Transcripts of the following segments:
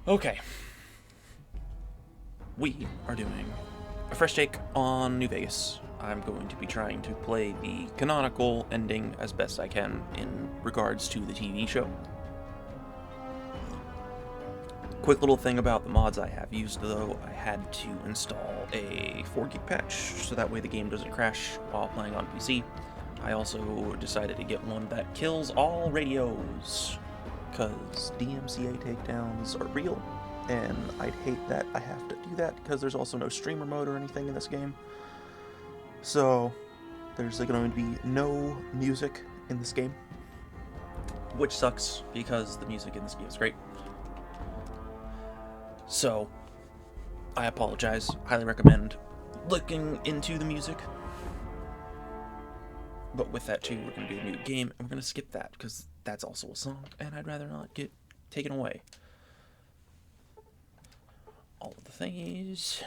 Okay, we are doing a fresh take on New Vegas. I'm going to be trying to play the canonical ending as best I can in regards to the TV show. Quick little thing about the mods I have used though, I had to install a 4 gig patch so that way the game doesn't crash while playing on PC. I also decided to get one that kills all radios, because DMCA takedowns are real, and I'd hate that I have to do that because there's also no streamer mode or anything in this game. So there's going to be no music in this game, which sucks because the music in this game is great. So I apologize. Highly recommend looking into the music. But with that too, we're going to do a new game, and we're going to skip that because that's also a song, and I'd rather not get taken away. All of the thingies.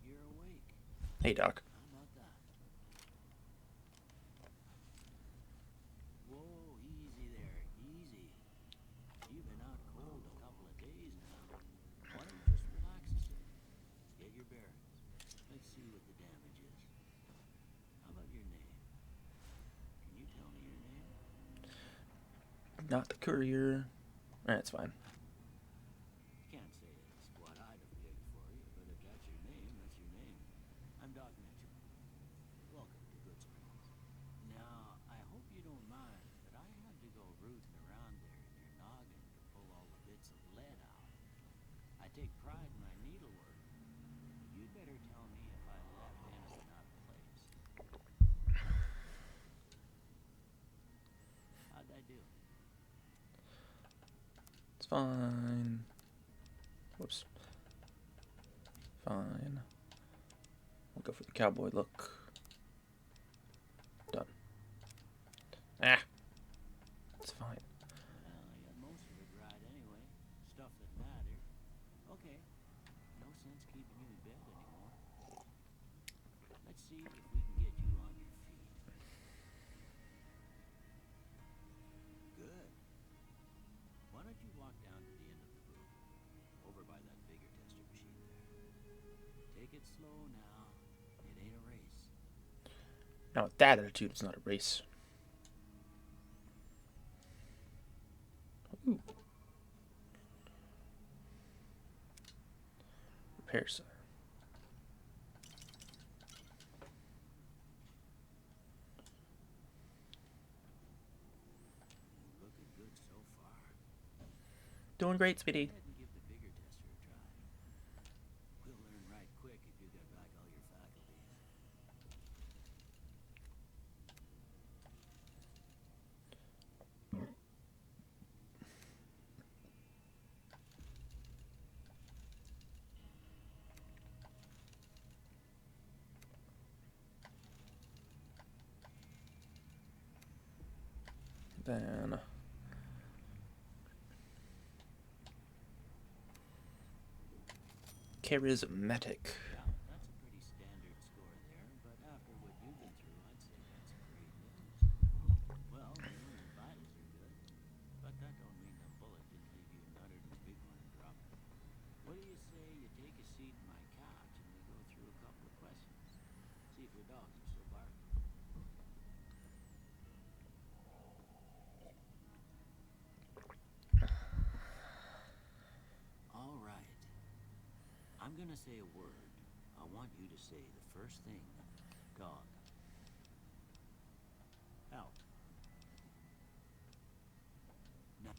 You're awake. Hey, Doc. How about that? Whoa, easy there, easy. You've been out cold a couple of days now. Why don't you just relax a second? Get your bearings. Let's see what the damage is. How about your name? Can you tell me your name? Not the courier. That's fine. Can't say it's what I'd have picked for you, but if that's your name, that's your name. I'm Doc Mitchell. Welcome to Good Springs. Now, I hope you don't mind, but I had to go rooting around there in your noggin to pull all the bits of lead out. I take pride in my needlework. You'd better tell me if I left anything out of place. How'd I do? It's fine. Whoops. Fine. We'll go for the cowboy look. Done. Ah! It's fine. Well, I got most of it right anyway. Stuff that mattered. Okay. No sense keeping you in bed anymore. Let's see if we can get you on your feet. Good. Why don't you walk down to the end of the room? Over by that bigger tester machine there. Take it slow now. It ain't a race. Now, with that attitude, it's not a race. Ooh. Repair center. Looking good so far. Doing great, Speedy. Go ahead and give the bigger tester a try. We'll learn right quick if you got back all your faculties. Then charismatic. Now, that's a pretty standard score there, but after what you've been through, I'd say that's great news. Well, the wound and vitals are good, but that don't mean the bullet didn't leave you nuttered in a big one and drop it. What do you say you take a seat in my couch and we go through a couple of questions? See if your dogs are still barking. All right. I'm gonna say a word. I want you to say the first thing. Dog. Help. No.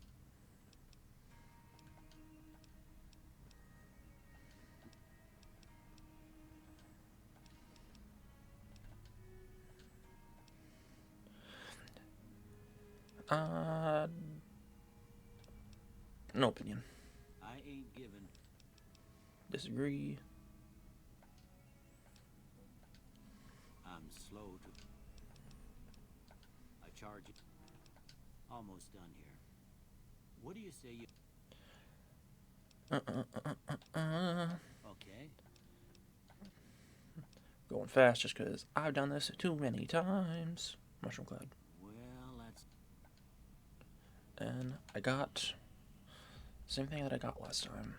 Uh, no opinion. I ain't giving. Disagree. I'm slow to. I charge it. Almost done here. What do you say you. Okay. Going fast just because I've done this too many times. Mushroom Cloud. Well, that's. And I got same thing that I got last time.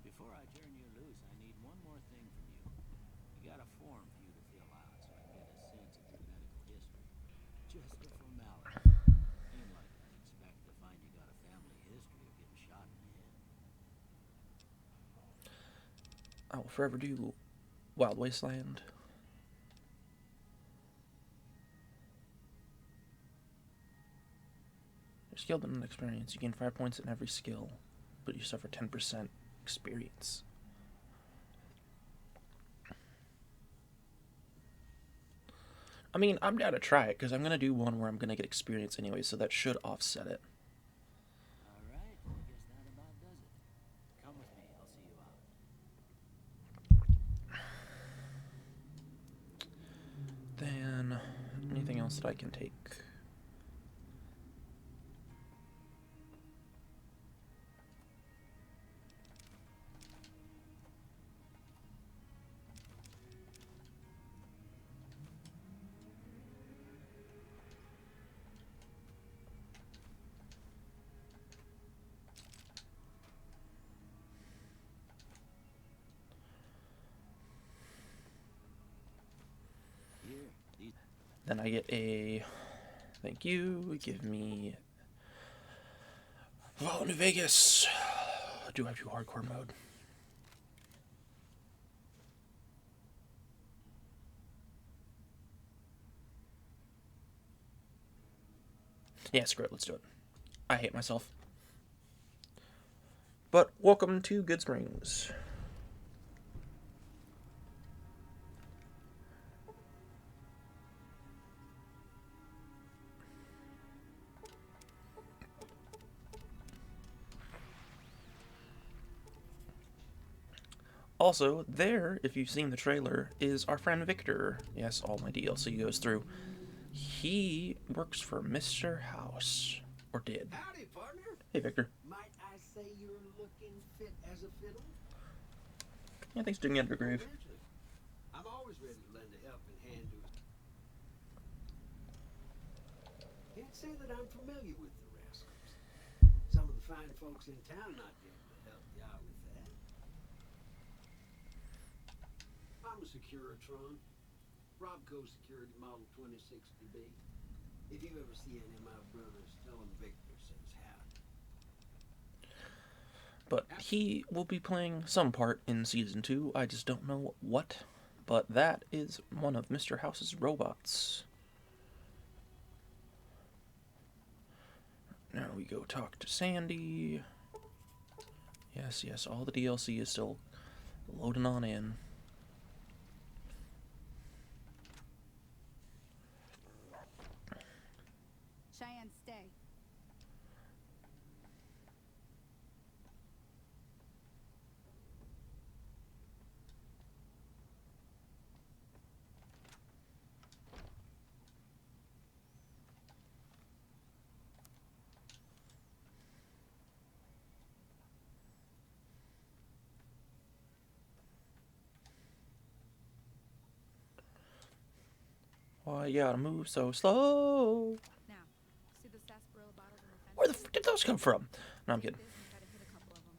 Before I turn you loose, I need one more thing from you. I got a form for you to fill out so I can get a sense of your medical history. Just a formality. Ain't like I'd expect to find you got a family history of getting shot in the head. I will forever do Wild Wasteland. You're skilled and experience. You gain 5 points in every skill, but you suffer 10% experience. I mean, I'm down to try it, because I'm going to do one where I'm going to get experience anyway, so that should offset it. Alright, I guess that about does it. Come with me, I'll see you out. Then, anything else that I can take? Here, these Then I get a thank you. Give me Fall New Vegas. Do I have to hardcore mode? Yeah, screw it. Let's do it. I hate myself. But welcome to Good Springs. Also, there, if you've seen the trailer, is our friend Victor. Yes, all my DLC goes through. He works for Mr. House. Or did. Howdy, partner. Hey, Victor. Might I say you're looking fit as a fiddle? Yeah, thanks for doing Under Grave. I'm always ready to lend a helping hand to it. Can't say that I'm familiar with the rascals. Some of the fine folks in town might be able to help you out with that. I'm a Securitron. Robco Security Model 2060B. If you ever see any of my brothers, tell them Victor says howdy. But he will be playing some part in Season 2. I just don't know what. But that is one of Mr. House's robots. Now we go talk to Sandy. Yes, yes, all the DLC is still loading on in. Cheyenne, stay. Why you gotta move so slow? Now, see the sarsaparilla bottles on the fence? Where the f did those come from? No, I'm kidding. This and try to hit a couple of them.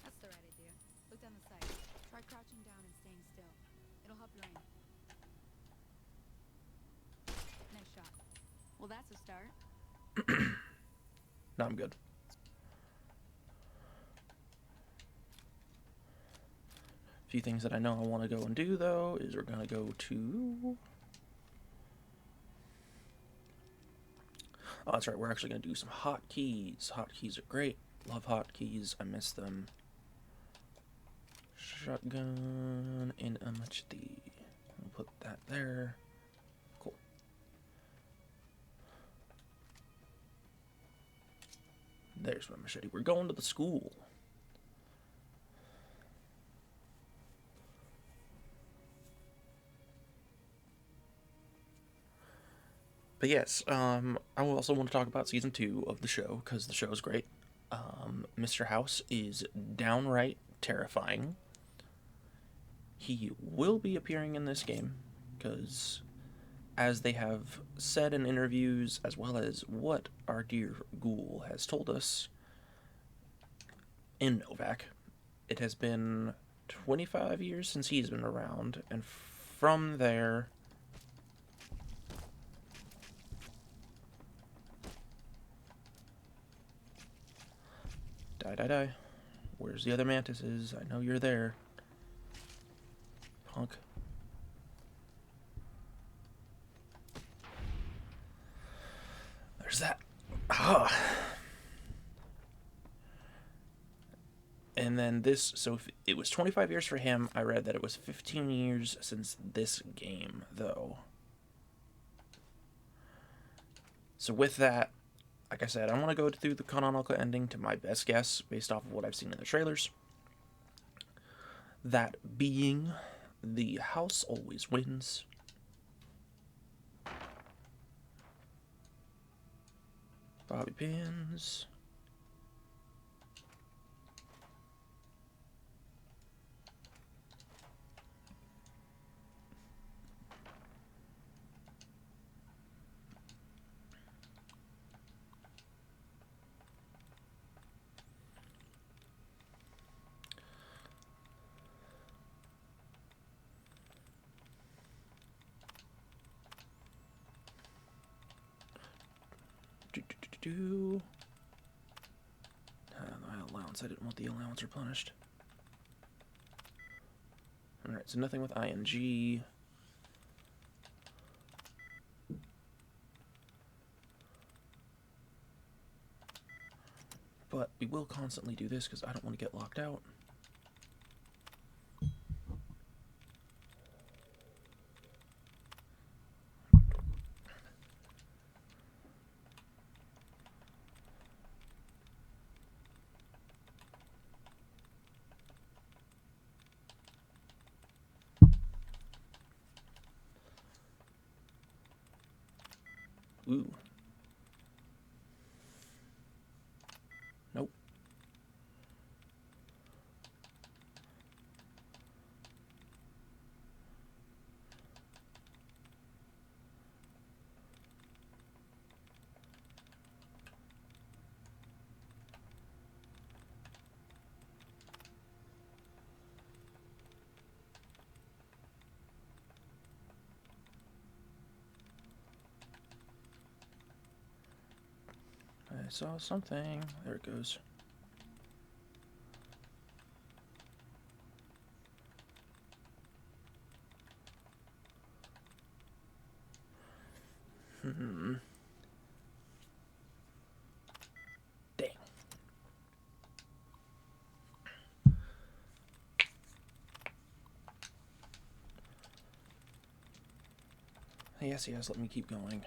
That's the right idea. Look down the sight. Try crouching down and staying still. It'll help your aim. Nice shot. Well, that's a start. No, I'm good. A few things that I know I want to go and do, though, is we're going to go to... Oh, that's right. We're actually going to do some hotkeys. Hotkeys are great. Love hotkeys. I miss them. Shotgun in a machete. I'll put that there. Cool. There's my machete. We're going to the school. But yes, I also want to talk about season 2 of the show because the show is great. Mr. House is downright terrifying. He will be appearing in this game because, as they have said in interviews, as well as what our dear Ghoul has told us in Novak, it has been 25 years since he's been around, and from there, die. Where's the other mantises? I know you're there. Punk. There's that. Ah. And then this, so if it was 25 years for him. I read that it was 15 years since this game, though. So with that, like I said, I want to go through the canonical ending to my best guess based off of what I've seen in the trailers. That being, the house always wins. Bobby pins. The allowance. I didn't want the allowance replenished. Alright, so nothing with ing. But we will constantly do this because I don't want to get locked out. Ooh. Nope. I saw something. There it goes. Dang. Yes, let me keep going.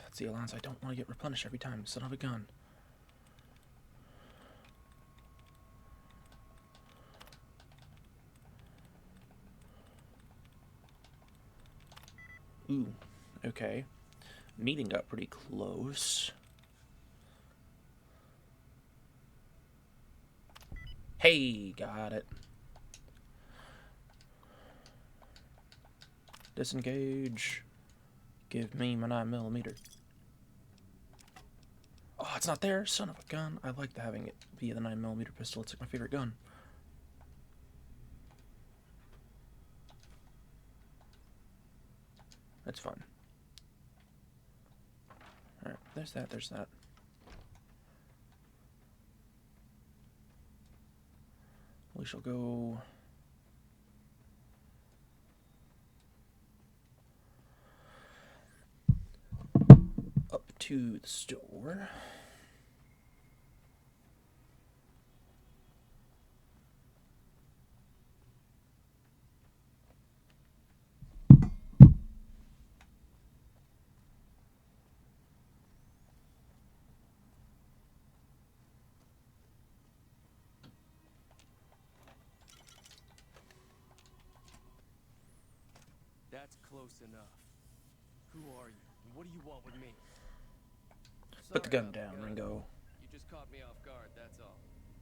That's the allowance I don't want to get replenished every time. Son of a gun. Ooh, okay. Meeting got pretty close. Hey, got it. Disengage. Give me my 9mm. Oh, it's not there? Son of a gun. I like having it be the 9mm pistol. It's like my favorite gun. That's fun. Alright, there's that. We shall go... up to the store. That's close enough. Who are you? And what do you want with me? Put the Sorry gun about down, Ringo. You just caught me off guard, that's all.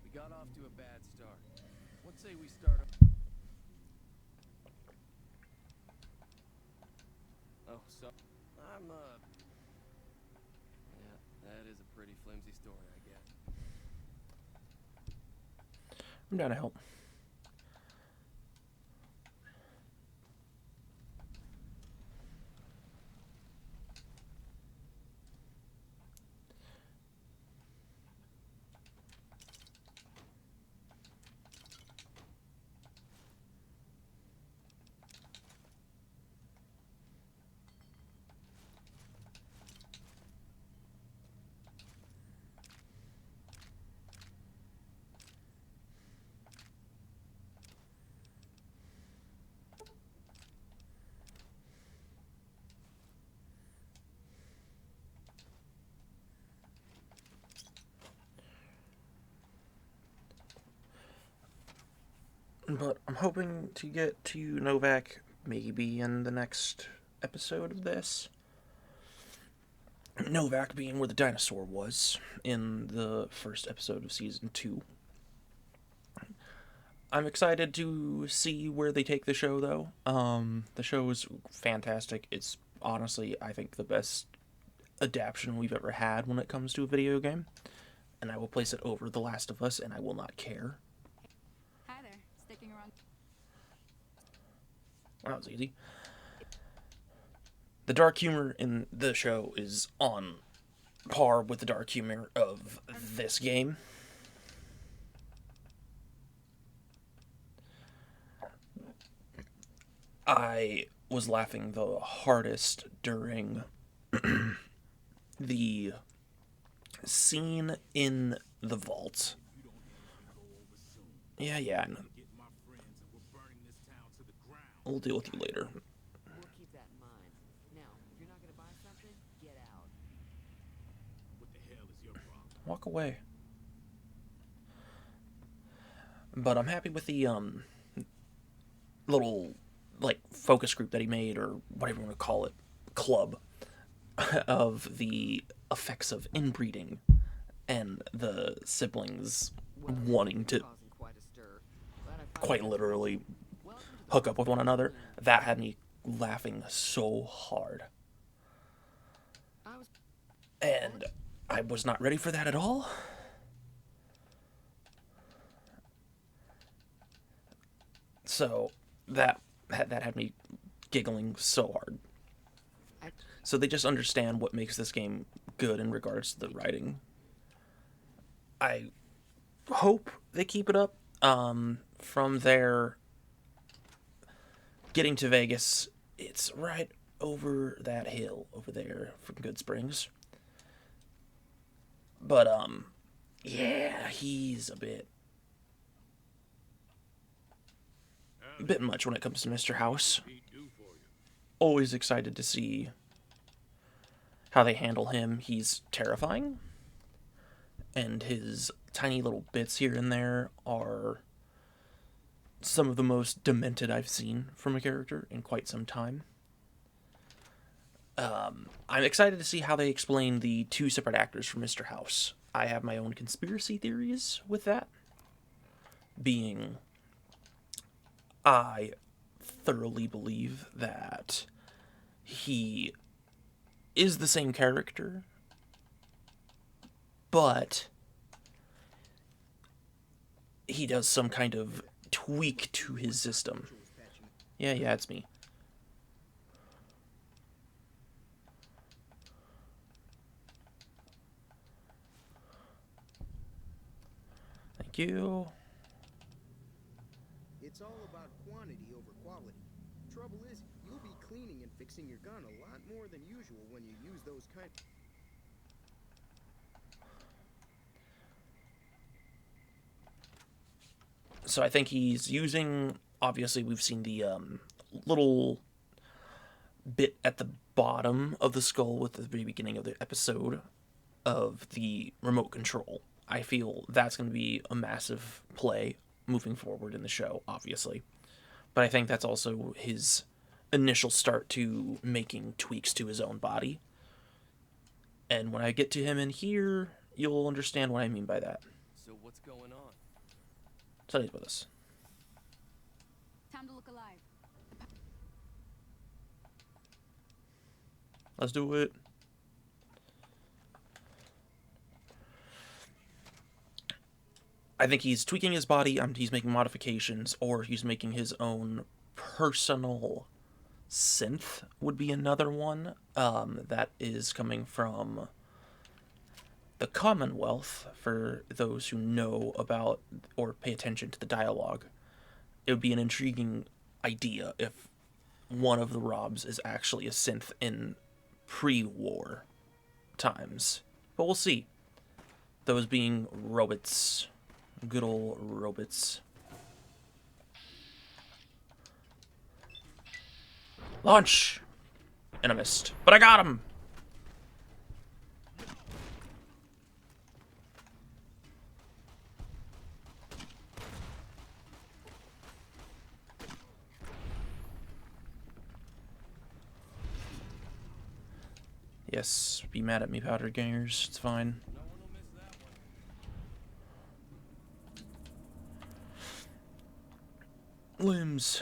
We got off to a bad start. Let's say we start off... Oh, so... I'm, Yeah, that is a pretty flimsy story, I guess. I'm down to help. But I'm hoping to get to Novak maybe in the next episode of this. Novak being where the dinosaur was in the first episode of Season 2. I'm excited to see where they take the show, though. The show is fantastic. It's honestly, I think, the best adaptation we've ever had when it comes to a video game. And I will place it over The Last of Us, and I will not care. Hi there. Sticking around. Well, that was easy. The dark humor in the show is on par with the dark humor of this game. I was laughing the hardest during the scene in the vault. Yeah. We'll deal with you later. We'll keep that in mind. Now, if you're not gonna buy something, get out. What the hell is your problem? Walk away. But I'm happy with the little like focus group that he made, or whatever you want to call it, club of the effects of inbreeding and the siblings wanting to Causing quite a stir. Glad I found quite that. literally Welcome to the hook up with one another. That had me laughing so hard. I was And I was not ready for that at all. So that had me giggling so hard. So they just understand what makes this game good in regards to the writing. I hope they keep it up. From there, getting to Vegas, it's right over that hill over there from Good Springs. But, yeah, he's a bit much when it comes to Mr. House. Always excited to see how they handle him. He's terrifying, and his tiny little bits here and there are some of the most demented I've seen from a character in quite some time. I'm excited to see how they explain the two separate actors for Mr. House. I have my own conspiracy theories with that, being I thoroughly believe that he is the same character, but he does some kind of tweak to his system. Yeah, it's me. Thank you. It's all about quantity over quality. Trouble is, you'll be cleaning and fixing your gun a lot more than usual when you use those kind. So I think he's using, obviously we've seen the little bit at the bottom of the skull with the very beginning of the episode of the remote control. I feel that's going to be a massive play moving forward in the show, obviously. But I think that's also his initial start to making tweaks to his own body. And when I get to him in here, you'll understand what I mean by that. So what's going on? Sonny's with us. Time to look alive. Let's do it. I think he's tweaking his body, he's making modifications, or he's making his own personal synth would be another one that is coming from the Commonwealth, for those who know about or pay attention to the dialogue. It would be an intriguing idea if one of the Robs is actually a synth in pre-war times. But we'll see. Those being robots. Good old robots. Launch! And I missed. But I got him! Yes, be mad at me, powder gangers. It's fine. No one will miss that one. Limbs.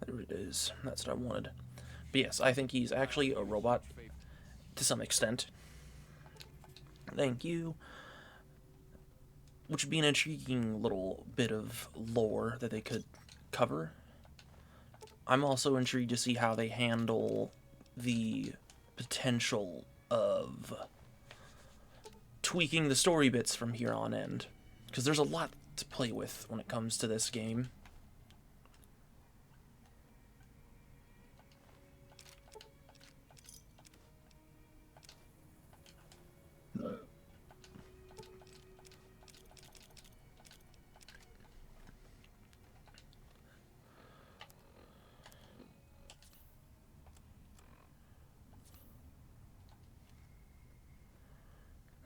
There it is. That's what I wanted. But yes, I think he's actually a robot to some extent. Thank you. Which would be an intriguing little bit of lore that they could cover. I'm also intrigued to see how they handle the potential of tweaking the story bits from here on end. Because there's a lot to play with when it comes to this game.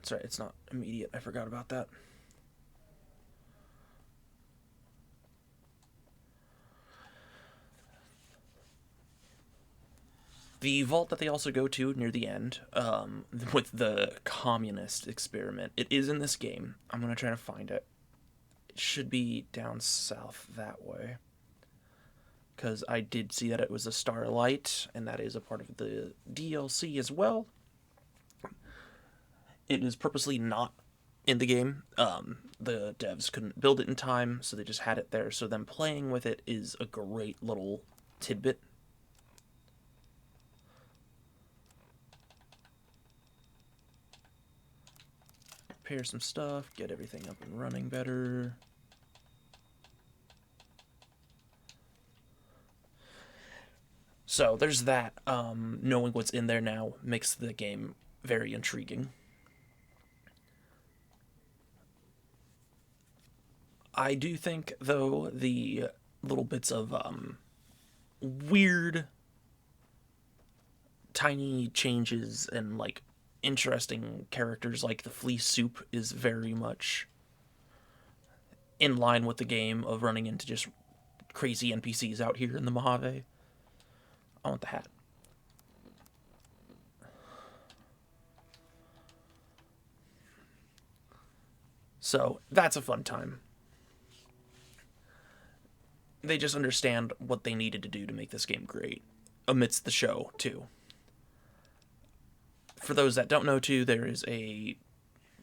That's right, it's not immediate. I forgot about that. The vault that they also go to near the end, with the communist experiment, it is in this game. I'm going to try to find it. It should be down south that way. Because I did see that it was a starlight, and that is a part of the DLC as well. It is purposely not in the game. The devs couldn't build it in time, so they just had it there. So them playing with it is a great little tidbit. Repair some stuff, get everything up and running better. So there's that. Knowing what's in there now makes the game very intriguing. I do think, though, the little bits of weird, tiny changes and, like, interesting characters like the flea soup is very much in line with the game of running into just crazy NPCs out here in the Mojave. I want the hat. So, that's a fun time. They just understand what they needed to do to make this game great, amidst the show, too. For those that don't know, too, there is a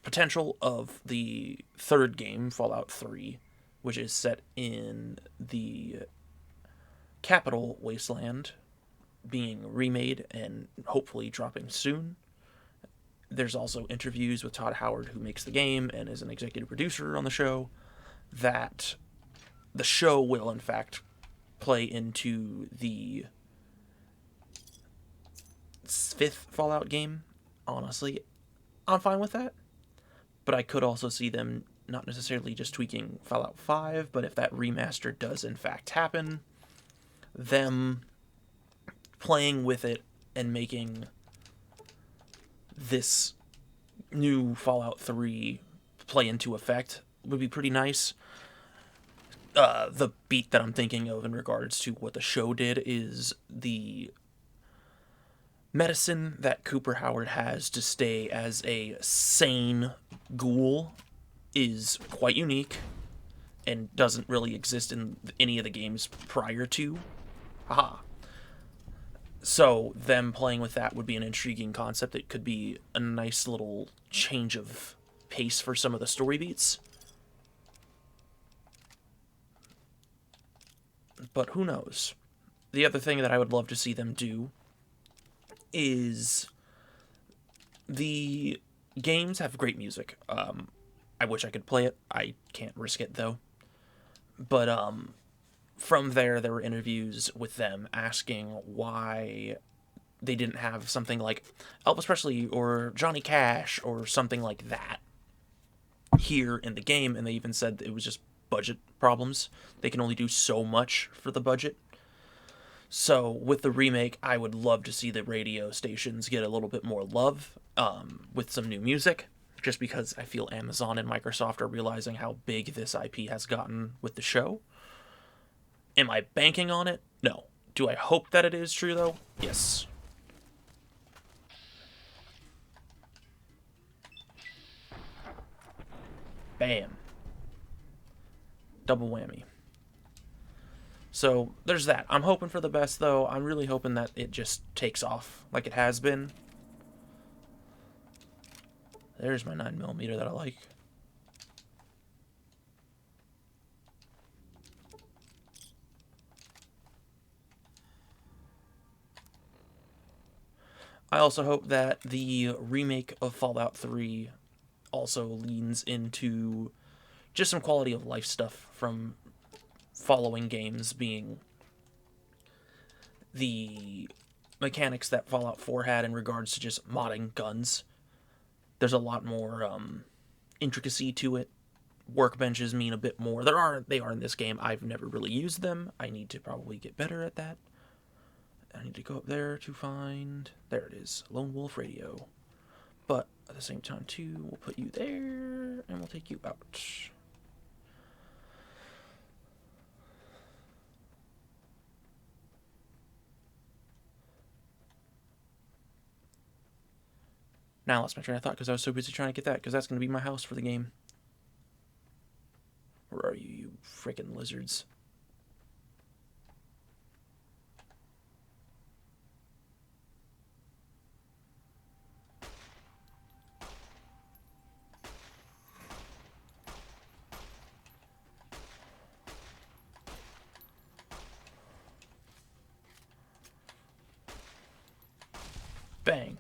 potential of the third game, Fallout 3, which is set in the capital wasteland, being remade and hopefully dropping soon. There's also interviews with Todd Howard, who makes the game and is an executive producer on the show, that the show will, in fact, play into the 5th Fallout game. Honestly, I'm fine with that. But I could also see them not necessarily just tweaking Fallout 5, but if that remaster does, in fact, happen, them playing with it and making this new Fallout 3 play into effect would be pretty nice. The beat that I'm thinking of in regards to what the show did is the medicine that Cooper Howard has to stay as a sane ghoul is quite unique and doesn't really exist in any of the games prior to. Haha. So them playing with that would be an intriguing concept. It could be a nice little change of pace for some of the story beats. But who knows? The other thing that I would love to see them do is the games have great music. I wish I could play it. I can't risk it though. But from there were interviews with them asking why they didn't have something like Elvis Presley or Johnny Cash or something like that here in the game, and they even said it was just budget problems. They can only do so much for the budget. So with the remake, I would love to see the radio stations get a little bit more love with some new music, just because I feel Amazon and Microsoft are realizing how big this IP has gotten with the show. Am I banking on it? No. Do I hope that it is true, though? Yes. Bam. Double whammy. So, there's that. I'm hoping for the best, though. I'm really hoping that it just takes off like it has been. There's my 9mm that I like. I also hope that the remake of Fallout 3 also leans into just some quality of life stuff from following games, being the mechanics that Fallout 4 had in regards to just modding guns. There's a lot more intricacy to it. Workbenches mean a bit more. They are in this game. I've never really used them. I need to probably get better at that. I need to go up there to find... There it is. Lone Wolf Radio. But at the same time, too, we'll put you there, and we'll take you out. Now I lost my train of thought because I was so busy trying to get that, because that's going to be my house for the game. Where are you, you freaking lizards? Bang.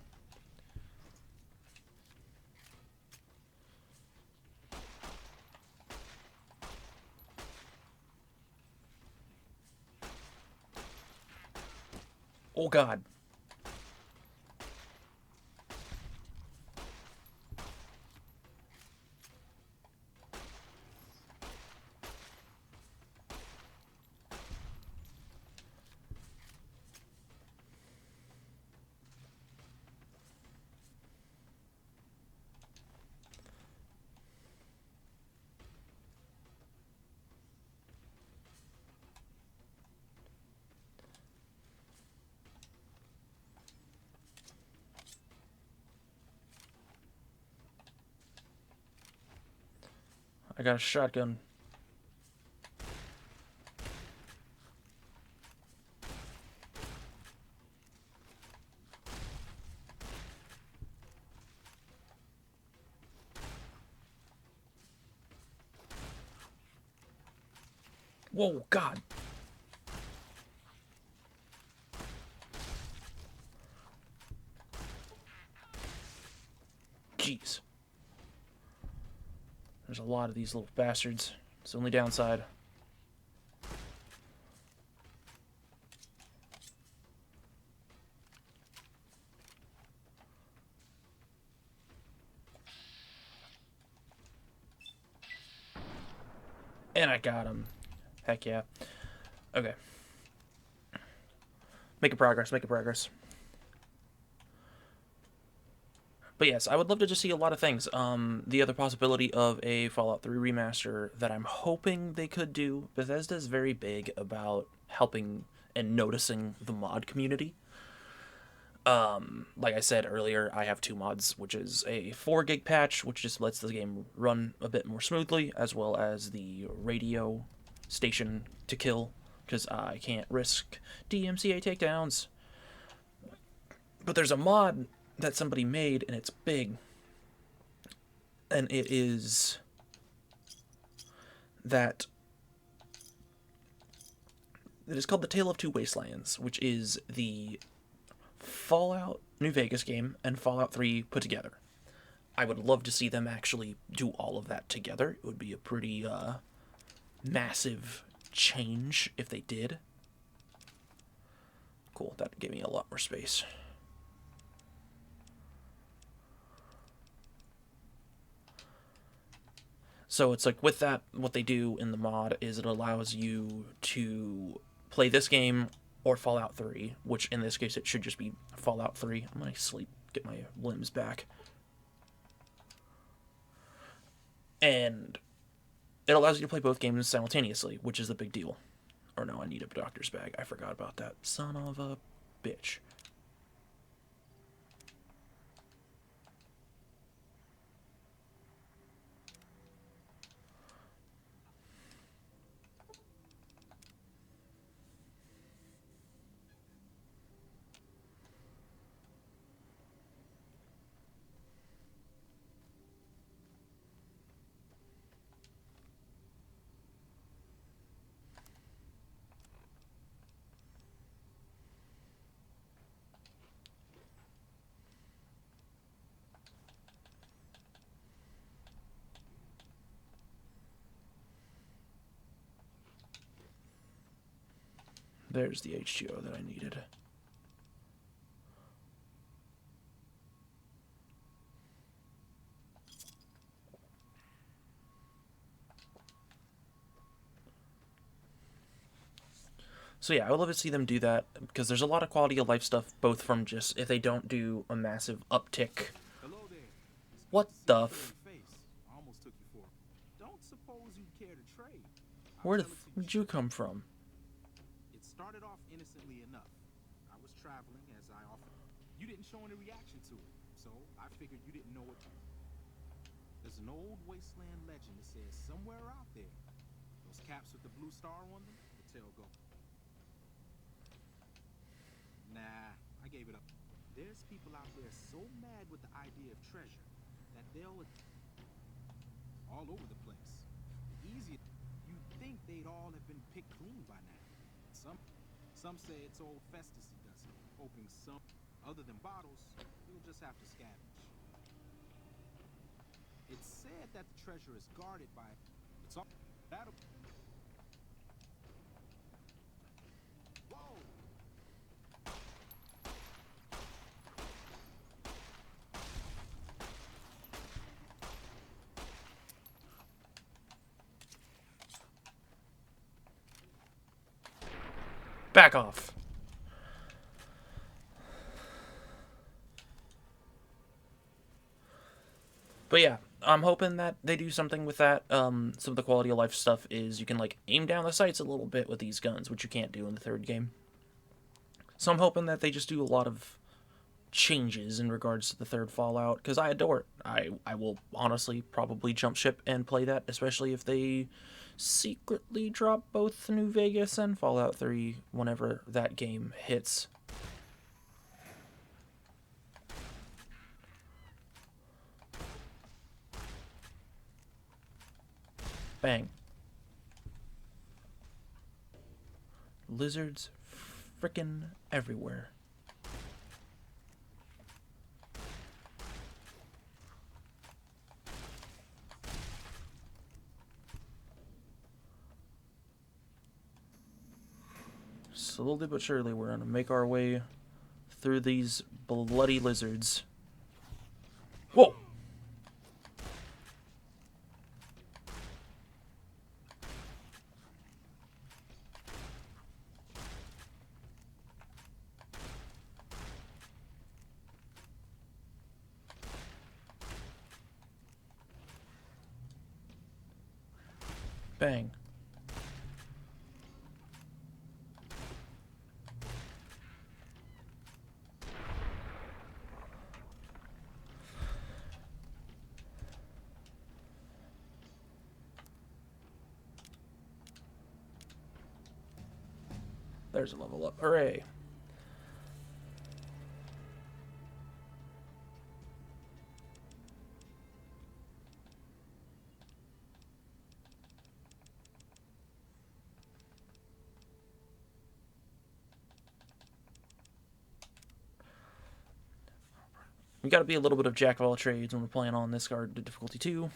Oh God. I got a shotgun. Whoa, God. Jeez. There's a lot of these little bastards. It's the only downside. And I got him. Heck yeah. Okay. Making progress, making progress. But yes, I would love to just see a lot of things. The other possibility of a Fallout 3 remaster that I'm hoping they could do. Bethesda's very big about helping and noticing the mod community. Like I said earlier, I have 2 mods, which is a 4 gig patch, which just lets the game run a bit more smoothly, as well as the radio station to kill, because I can't risk DMCA takedowns. But there's a mod that somebody made, and it's big, and it is that it is called The Tale of Two Wastelands, which is the Fallout New Vegas game and Fallout 3 put together. I would love to see them actually do all of that together. It would be a pretty massive change if they did. Cool, that gave me a lot more space. So it's like with that, what they do in the mod is it allows you to play this game or Fallout 3, which in this case it should just be Fallout 3. I'm gonna sleep, get my limbs back. And it allows you to play both games simultaneously, which is the big deal. Or no, I need a doctor's bag. I forgot about that. Son of a bitch. There's the H2O that I needed. So yeah, I would love to see them do that, because there's a lot of quality of life stuff, both from just, if they don't do a massive uptick. Hello there. What the f... I almost took you for. Don't suppose you care to trade. Where'd you come from? It started off innocently enough. I was traveling as I often. You didn't show any reaction to it, so I figured you didn't know it. There's an old wasteland legend that says somewhere out there, those caps with the blue star on them, the tail go. Nah, I gave it up. There's people out there so mad with the idea of treasure that they'll all over the place. Easy. You'd think they'd all have been picked clean by now. Some say it's old Festusy does it, hoping some other than bottles, you'll just have to scavenge. It's said that the treasure is guarded by it's all that'll whoa. Back off. But yeah, I'm hoping that they do something with that. Some of the quality of life stuff is you can like aim down the sights a little bit with these guns, which you can't do in the 3rd game. So I'm hoping that they just do a lot of changes in regards to the 3rd Fallout, because I adore it. I will honestly probably jump ship and play that, especially if they secretly drop both New Vegas and Fallout 3 whenever that game hits. Bang. Lizards frickin' everywhere. slowly but surely, we're gonna make our way through these bloody lizards. Whoa! Bang. There's a level up. Hooray. We gotta be a little bit of jack of all trades when we're playing on this card to difficulty 2.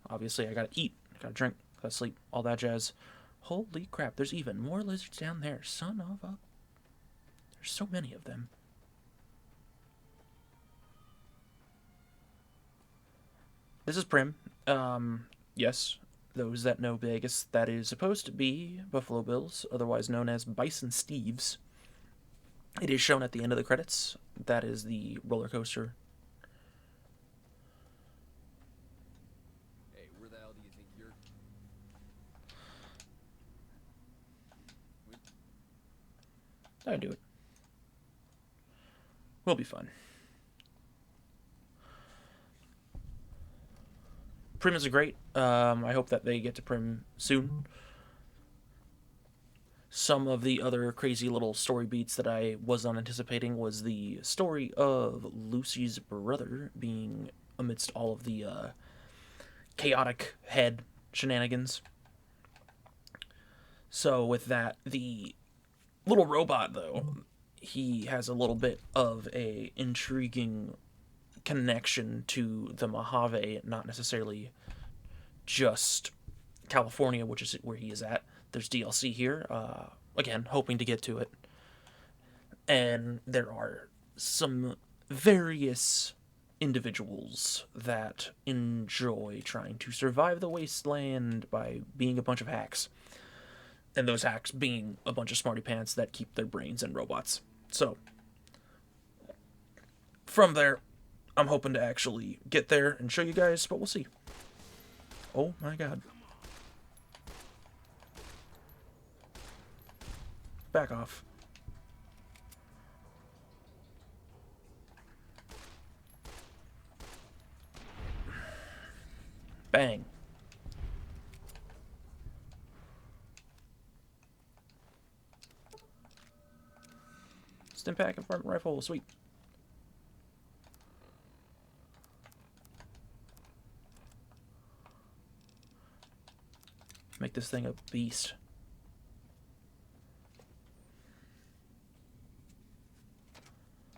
Obviously, I gotta eat, gotta drink, gotta sleep, all that jazz. Holy crap, there's even more lizards down there. Son of a... There's so many of them. This is Prim. Yes, those that know Vegas, that is supposed to be Buffalo Bills, otherwise known as Bison Steves. It is shown at the end of the credits. That is the roller coaster. Hey, where the hell do you think you're... I do it. We'll be fine. Prim is great. I hope that they get to Prim soon. Some of the other crazy little story beats that I was not anticipating was the story of Lucy's brother being amidst all of the chaotic head shenanigans. So with that, the little robot, though, he has a little bit of a intriguing connection to the Mojave, not necessarily just California, which is where he is at. There's DLC here, again, hoping to get to it. And there are some various individuals that enjoy trying to survive the wasteland by being a bunch of hacks. And those hacks being a bunch of smarty pants that keep their brains in robots. So, from there, I'm hoping to actually get there and show you guys, but we'll see. Oh my god. Back off. Bang. Stimpack and front rifle, sweet. Make this thing a beast.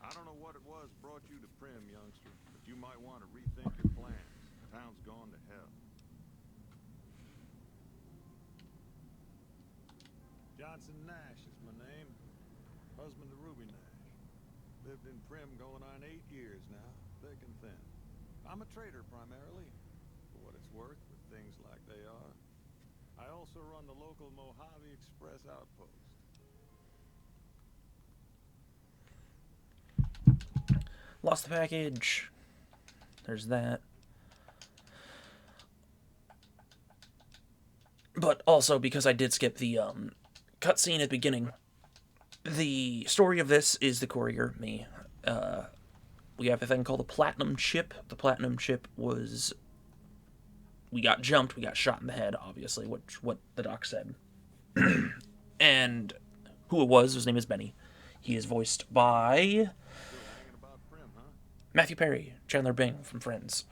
I don't know what it was brought you to Prim, youngster, but you might want to rethink your plans. Town's gone to hell. Johnson Nash is my name. Husband to Ruby Nash. Lived in Prim going on 8 years now, thick and thin. I'm a trader primarily, for what it's worth, with things like they are. I also run the local Mojave Express outpost. Lost the package. There's that. But also, because I did skip the cutscene at the beginning, the story of this is the courier, me. We have a thing called the Platinum Chip. The Platinum Chip was... We got jumped, we got shot in the head, obviously, what the doc said. And who it was, his name is Benny. He is voiced by... Matthew Perry, Chandler Bing from Friends.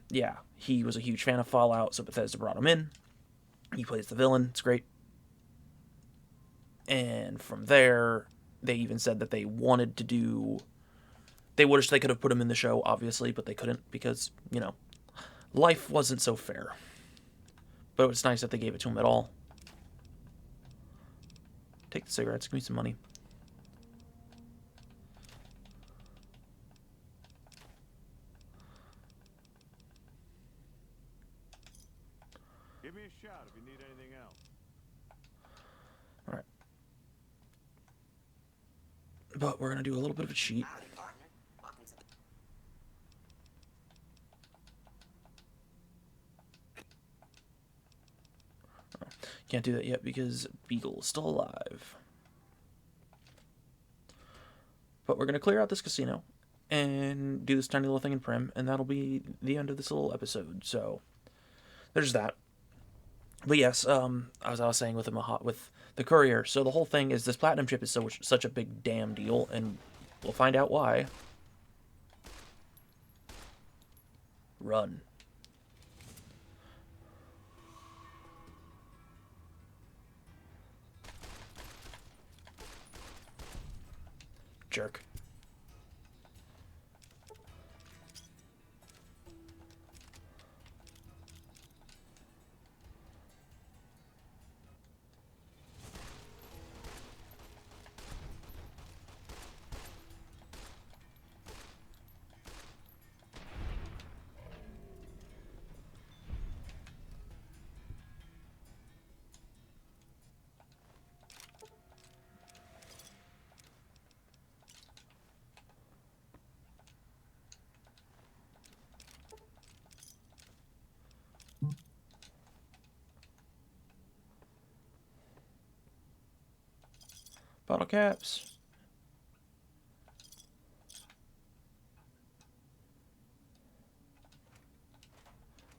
Yeah, he was a huge fan of Fallout, so Bethesda brought him in. He plays the villain, it's great. And from there, they even said that they wanted to do... They wish they could have put him in the show, obviously, but they couldn't because, you know, life wasn't so fair. But it's nice that they gave it to him at all. Take the cigarettes. Give me some money. Give me a shout if you need anything else. Alright. But we're going to do a little bit of a cheat. Can't do that yet because Beagle is still alive. But we're going to clear out this casino and do this tiny little thing in Prim, and that'll be the end of this little episode. So there's that. But yes, as I was saying with the courier, so the whole thing is this platinum chip is such a big damn deal, and we'll find out why. Run. Jerk. Bottle caps.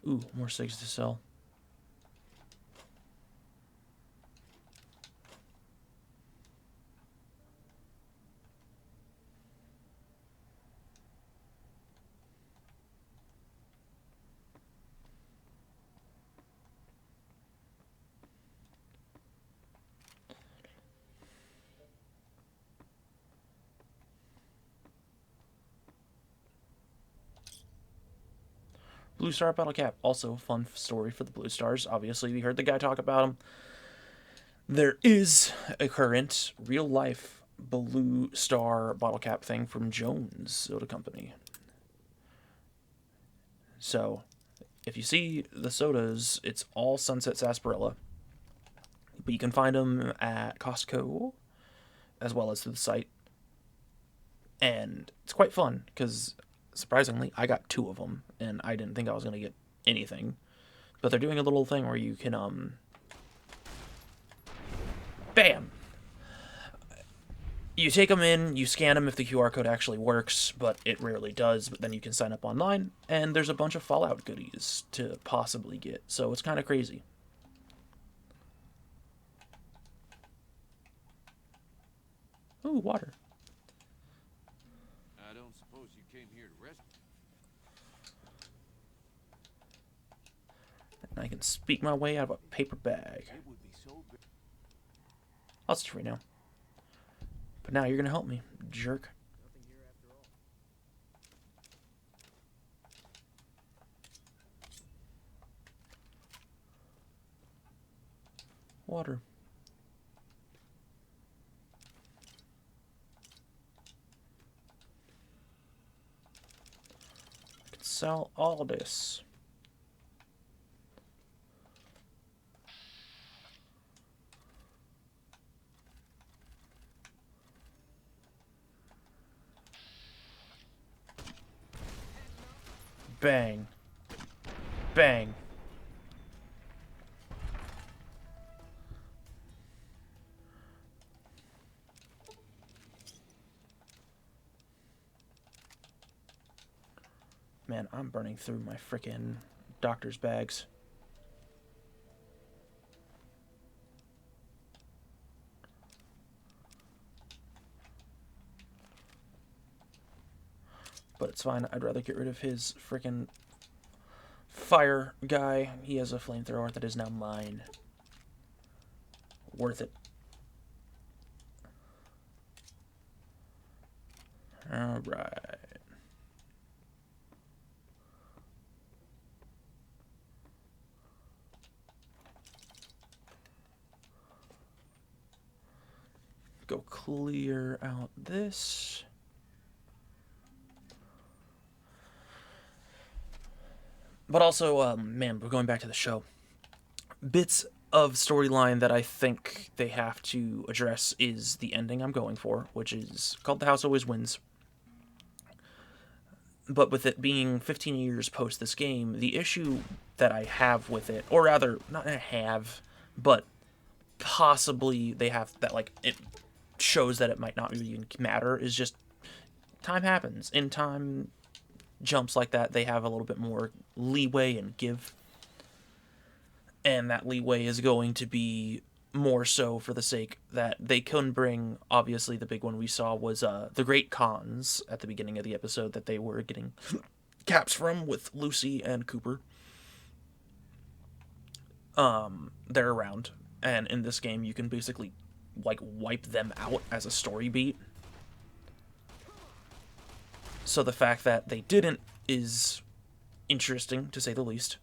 Ooh, more cigs to sell. Blue Star Bottle Cap, also a fun story for the Blue Stars. Obviously, we heard the guy talk about them. There is a current, real-life Blue Star Bottle Cap thing from Jones Soda Company. So, if you see the sodas, it's all Sunset Sarsaparilla. But you can find them at Costco, as well as through the site. And it's quite fun, because surprisingly, I got 2 of them, and I didn't think I was going to get anything. But they're doing a little thing where you can, bam! You take them in, you scan them if the QR code actually works, but it rarely does, but then you can sign up online, and there's a bunch of Fallout goodies to possibly get, so it's kind of crazy. Ooh, water. I don't suppose you came here to rest. And I can speak my way out of a paper bag. It would be so great. I'll sit right now. But now you're gonna help me, jerk. Nothing here after all. Water. I can sell all this. Bang. Bang. Man, I'm burning through my frickin' doctor's bags. But it's fine. I'd rather get rid of his frickin' fire guy. He has a flamethrower that is now mine. Worth it. Alright. clear out this. But also, man, we're going back to the show. Bits of storyline that I think they have to address is the ending I'm going for, which is called The House Always Wins. But with it being 15 years post this game, the issue that I have with it, or rather, not have, but possibly they have that, like, it shows that it might not even matter, is just time happens. In time jumps like that, they have a little bit more leeway and give. And that leeway is going to be more so for the sake that they couldn't bring, obviously the big one we saw was the Great Cons at the beginning of the episode that they were getting caps from with Lucy and Cooper. They're around, and in this game you can basically like wipe them out as a story beat. So the fact that they didn't is interesting, to say the least.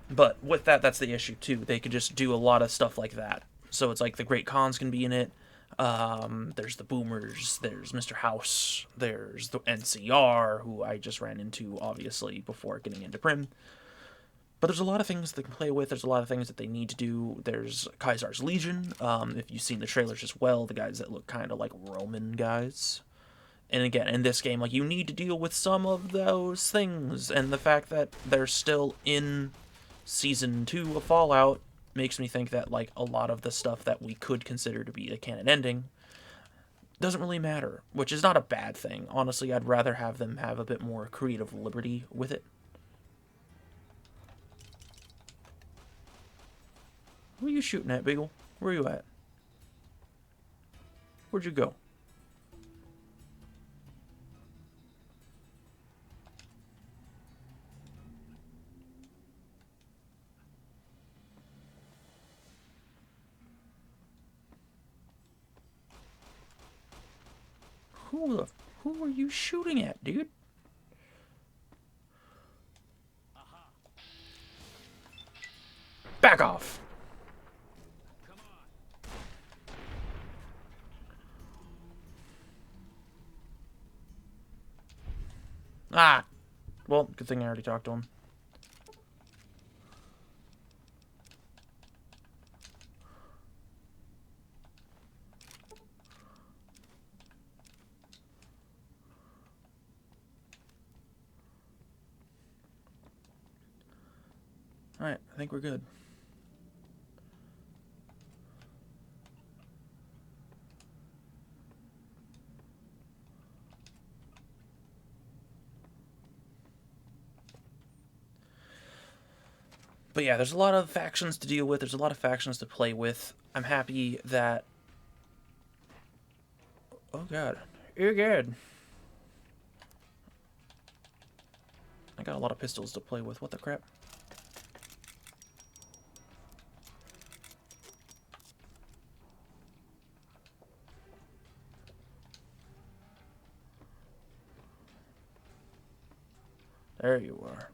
But with that, that's the issue, too. They could just do a lot of stuff like that. So it's like the Great Cons can be in it. There's the Boomers. There's Mr. House. There's the NCR, who I just ran into, obviously, before getting into Prim. But there's a lot of things they can play with. There's a lot of things that they need to do. There's Caesar's Legion. If you've seen the trailers as well, the guys that look kind of like Roman guys. And again, in this game, like, you need to deal with some of those things. And the fact that they're still in Season 2 of Fallout makes me think that, like, a lot of the stuff that we could consider to be the canon ending doesn't really matter, which is not a bad thing. Honestly, I'd rather have them have a bit more creative liberty with it. Who are you shooting at, Beagle? Where are you at? Where'd you go? Who are you shooting at, dude? Back off! Ah! Well, good thing I already talked to him. Alright, I think we're good. But yeah, there's a lot of factions to deal with. There's a lot of factions to play with. I'm happy that... Oh god. You're good. I got a lot of pistols to play with. What the crap? There you are.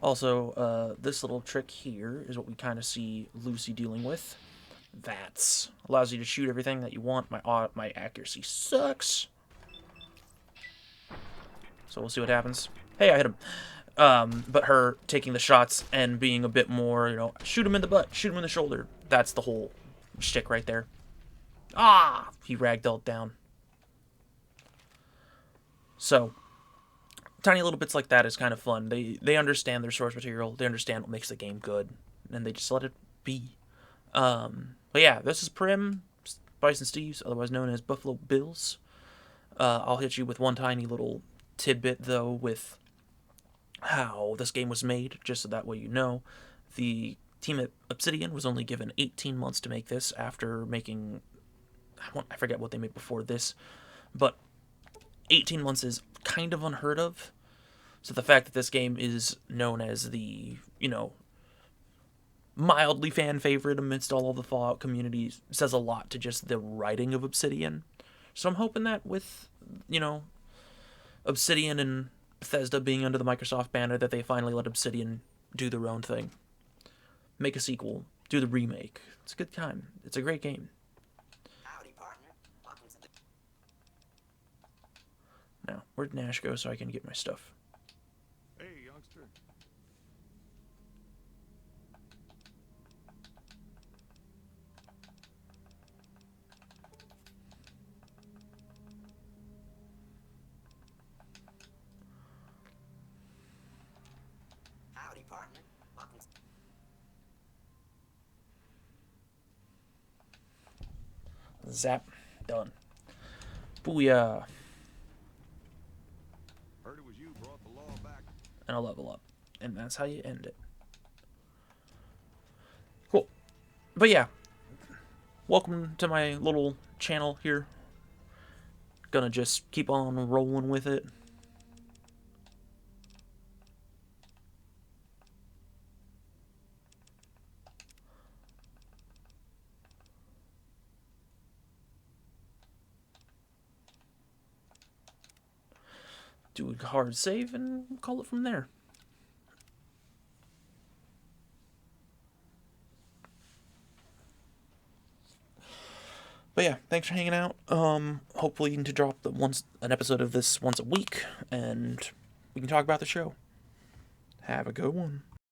Also, this little trick here is what we kind of see Lucy dealing with. That's allows you to shoot everything that you want. My accuracy sucks. So we'll see what happens. Hey, I hit him. But her taking the shots and being a bit more, you know, shoot him in the butt, shoot him in the shoulder. That's the whole shtick right there. Ah! He ragdolled down. So, tiny little bits like that is kind of fun. They understand their source material. They understand what makes the game good. And they just let it be. But yeah, this is Prim, Bison Steve's, otherwise known as Buffalo Bills. I'll hit you with one tiny little tidbit, though, with how this game was made, just so that way you know. The team at Obsidian was only given 18 months to make this after making... I forget what they made before this, but 18 months is kind of unheard of. So the fact that this game is known as the, you know, mildly fan favorite amidst all of the Fallout communities. Says a lot to just the writing of Obsidian. So I'm hoping that with, Obsidian and Bethesda being under the Microsoft banner, that they finally let Obsidian do their own thing. Make a sequel. Do the remake. It's a good time. It's a great game. Howdy, partner. Welcome to the... Now, where'd Nash go so I can get my stuff? Hey, youngster. Howdy, partner. Welcome to... Zap. Done. Booyah. Heard it was you brought the law back. And I'll level up. And that's how you end it. Cool. But yeah. Welcome to my little channel here. Gonna just keep on rolling with it. Do a hard save and call it from there. But yeah, thanks for hanging out. Hopefully to drop an episode of this once a week, and we can talk about the show. Have a good one.